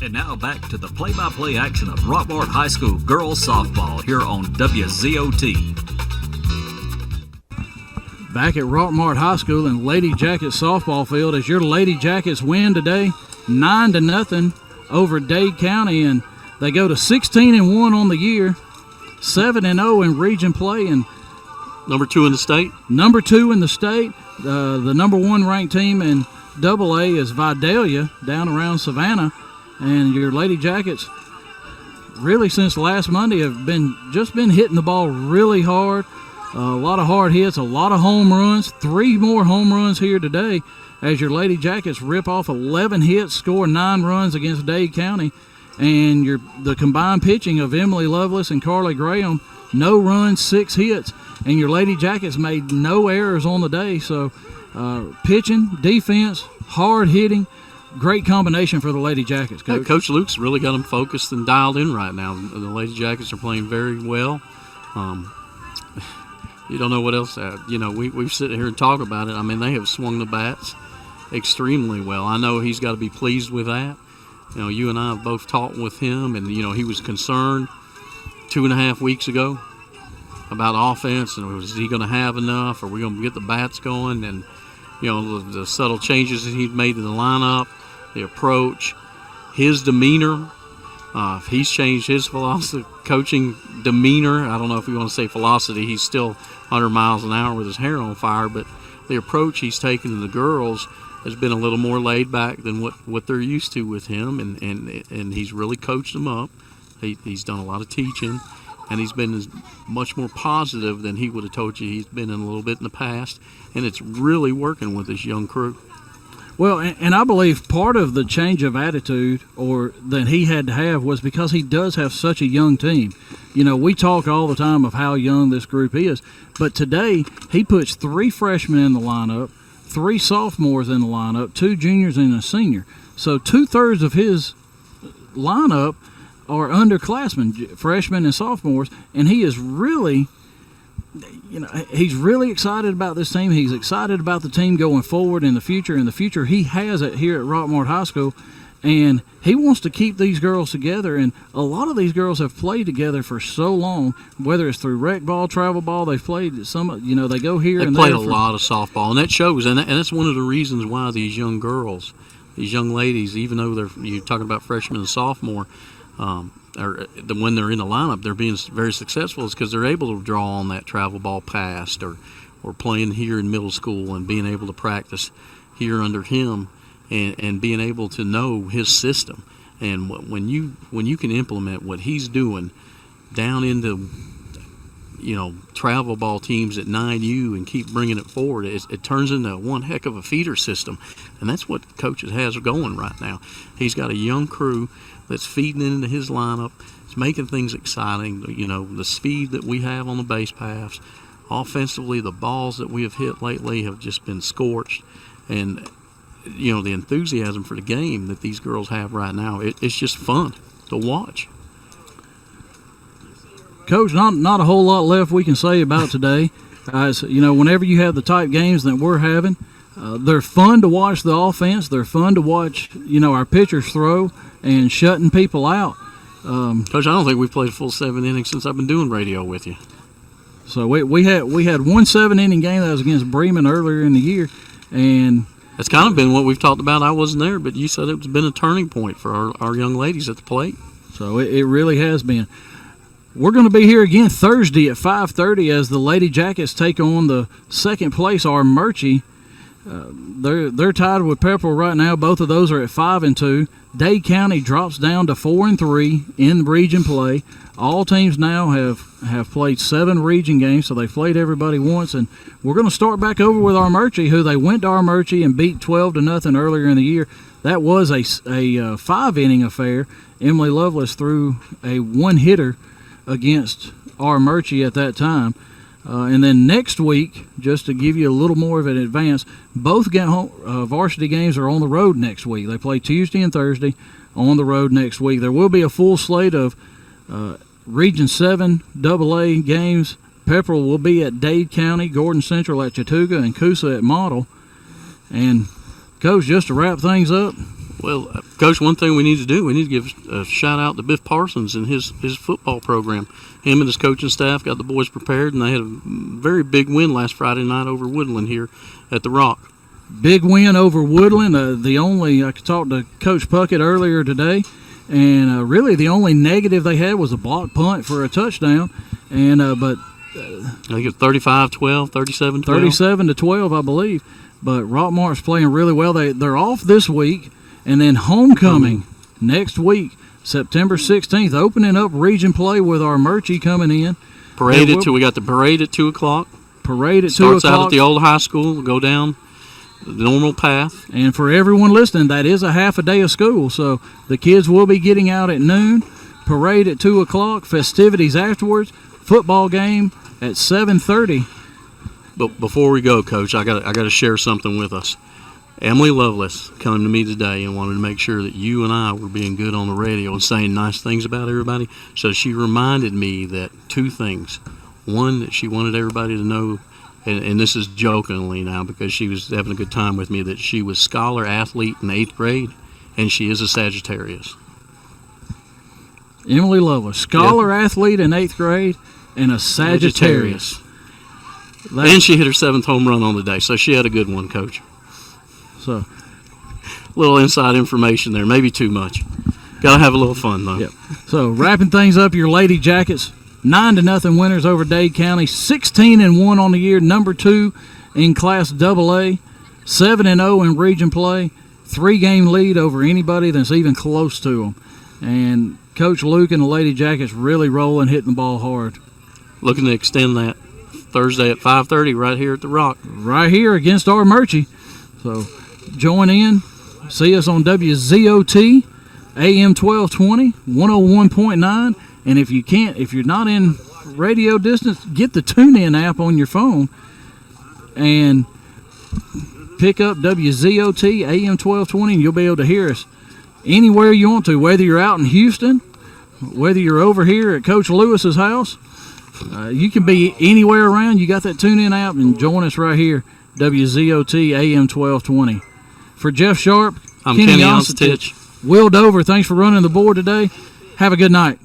And now back to the play-by-play action of Rockmart High School girls softball here on WZOT. Back at Rockmart High School in Lady Jackets softball field as your Lady Jackets win today 9-0 over Dade County, and they go to 16-1 on the year, 7-0 in region play, and number 2 in the state. Number 2 in the state. The number 1 ranked team in AA is Vidalia down around Savannah, and your Lady Jackets really since last Monday have been hitting the ball really hard. A lot of hard hits, a lot of home runs, 3 more home runs here today as your Lady Jackets rip off 11 hits, score 9 runs against Dade County. And the combined pitching of Emily Lovelace and Carly Graham, no runs, 6 hits. And your Lady Jackets made no errors on the day. So pitching, defense, hard hitting, great combination for the Lady Jackets, Coach. Coach Luke's really got them focused and dialed in right now. The Lady Jackets are playing very well. You don't know what else. We've sit here and talk about it. I mean, they have swung the bats extremely well. I know he's got to be pleased with that. You and I have both talked with him, and, he was concerned 2.5 weeks ago about offense, and was he going to have enough? Are we going to get the bats going? And, the subtle changes that he's made in the lineup, the approach, his demeanor. He's changed his philosophy, coaching demeanor. I don't know if you want to say philosophy. He's still 100 miles an hour with his hair on fire, but the approach he's taken to the girls has been a little more laid back than what they're used to with him, and he's really coached them up. He's done a lot of teaching, and he's been much more positive than he would have told you he's been in a little bit in the past, and it's really working with this young crew. Well, and I believe part of the change of attitude or that he had to have was because he does have such a young team. We talk all the time of how young this group is, but today he puts 3 freshmen in the lineup, 3 sophomores in the lineup, 2 juniors and a senior. So 2/3 of his lineup are underclassmen, freshmen and sophomores, and he is really he's really excited about this team. He's excited about the team going forward in the future. In the future, he has it here at Rockmart High School, and he wants to keep these girls together. And a lot of these girls have played together for so long, whether it's through rec ball, travel ball. They've played some. They go here and there. They played a lot of softball, and that shows. And that's one of the reasons why these young girls, these young ladies, even though you're talking about freshmen and sophomore, when they're in the lineup, they're being very successful is because they're able to draw on that travel ball past or playing here in middle school and being able to practice here under him and being able to know his system. And when you can implement what he's doing down into travel ball teams at 9U and keep bringing it forward, it turns into one heck of a feeder system. And that's what coaches has going right now. He's got a young crew that's feeding into his lineup. It's making things exciting. The speed that we have on the base paths. Offensively, the balls that we have hit lately have just been scorched. And, the enthusiasm for the game that these girls have right now, it's just fun to watch. Coach, not a whole lot left we can say about today. Whenever you have the type games that we're having, they're fun to watch the offense. They're fun to watch, our pitchers throw and shutting people out. Coach, I don't think we've played a full 7 innings since I've been doing radio with you. So we had 1 7-inning game that was against Bremen earlier in the year, and that's kind of been what we've talked about. I wasn't there, but you said it's been a turning point for our young ladies at the plate. So it really has been. We're going to be here again Thursday at 5:30 as the Lady Jackets take on the second place, our Murchie. They're tied with Pepperell right now. Both of those are at 5-2. Dade County drops down to 4-3 in region play. All teams now have played 7 region games, so they've played everybody once. And we're going to start back over with our Murchie, who they went to our Murchie and beat 12-0 earlier in the year. That was a 5-inning affair. Emily Lovelace threw a 1-hitter against our Murchie at that time. And then next week, just to give you a little more of an advance, both varsity games are on the road next week. They play Tuesday and Thursday on the road next week. There will be a full slate of Region 7 AA games. Pepperell will be at Dade County, Gordon Central at Chattooga, and Coosa at Model. And, Coach, just to wrap things up, Well, Coach, one thing we need to do, we need to give a shout out to Biff Parsons and his football program. Him and his coaching staff got the boys prepared, and they had a very big win last Friday night over Woodland here at the Rock. Big win over Woodland. I talked to Coach Puckett earlier today, and really the only negative they had was a block punt for a touchdown. And but I think it's 35-12, 37-12. 37-12, I believe. But Rockmart's playing really well. They're off this week, and then homecoming next week, September 16th, opening up region play with our Murchie coming in. We got the parade at 2 o'clock. Parade at 2 o'clock. Starts out at the old high school, go down the normal path. And for everyone listening, that is a half a day of school, so the kids will be getting out at noon. Parade at 2 o'clock, festivities afterwards, football game at 7:30. But before we go, Coach, I got to share something with us. Emily Lovelace came to me today and wanted to make sure that you and I were being good on the radio and saying nice things about everybody. So she reminded me that 2 things. One, that she wanted everybody to know, and this is jokingly now because she was having a good time with me, that she was scholar athlete in 8th grade, and she is a Sagittarius. Emily Lovelace, scholar athlete in 8th grade and a Sagittarius. And she hit her 7th home run on the day, so she had a good one, Coach. So, little inside information there, maybe too much. Got to have a little fun, though. Yep. So, wrapping things up, your Lady Jackets, 9-0 winners over Dade County, 16-1 on the year, number 2 in Class AA, 7-0 in region play, 3-game lead over anybody that's even close to them. And Coach Luke and the Lady Jackets really rolling, hitting the ball hard. Looking to extend that Thursday at 5:30 right here at the Rock. Right here against our Murchie. So join in. See us on WZOT, AM 1220, 101.9. And if you're not in radio distance, get the TuneIn app on your phone and pick up WZOT, AM 1220, and you'll be able to hear us anywhere you want to, whether you're out in Houston, whether you're over here at Coach Lewis's house. You can be anywhere around. You got that TuneIn app, and join us right here, WZOT AM 1220. For Jeff Sharp, I'm Kenny Onstich. Will Dover, thanks for running the board today. Have a good night.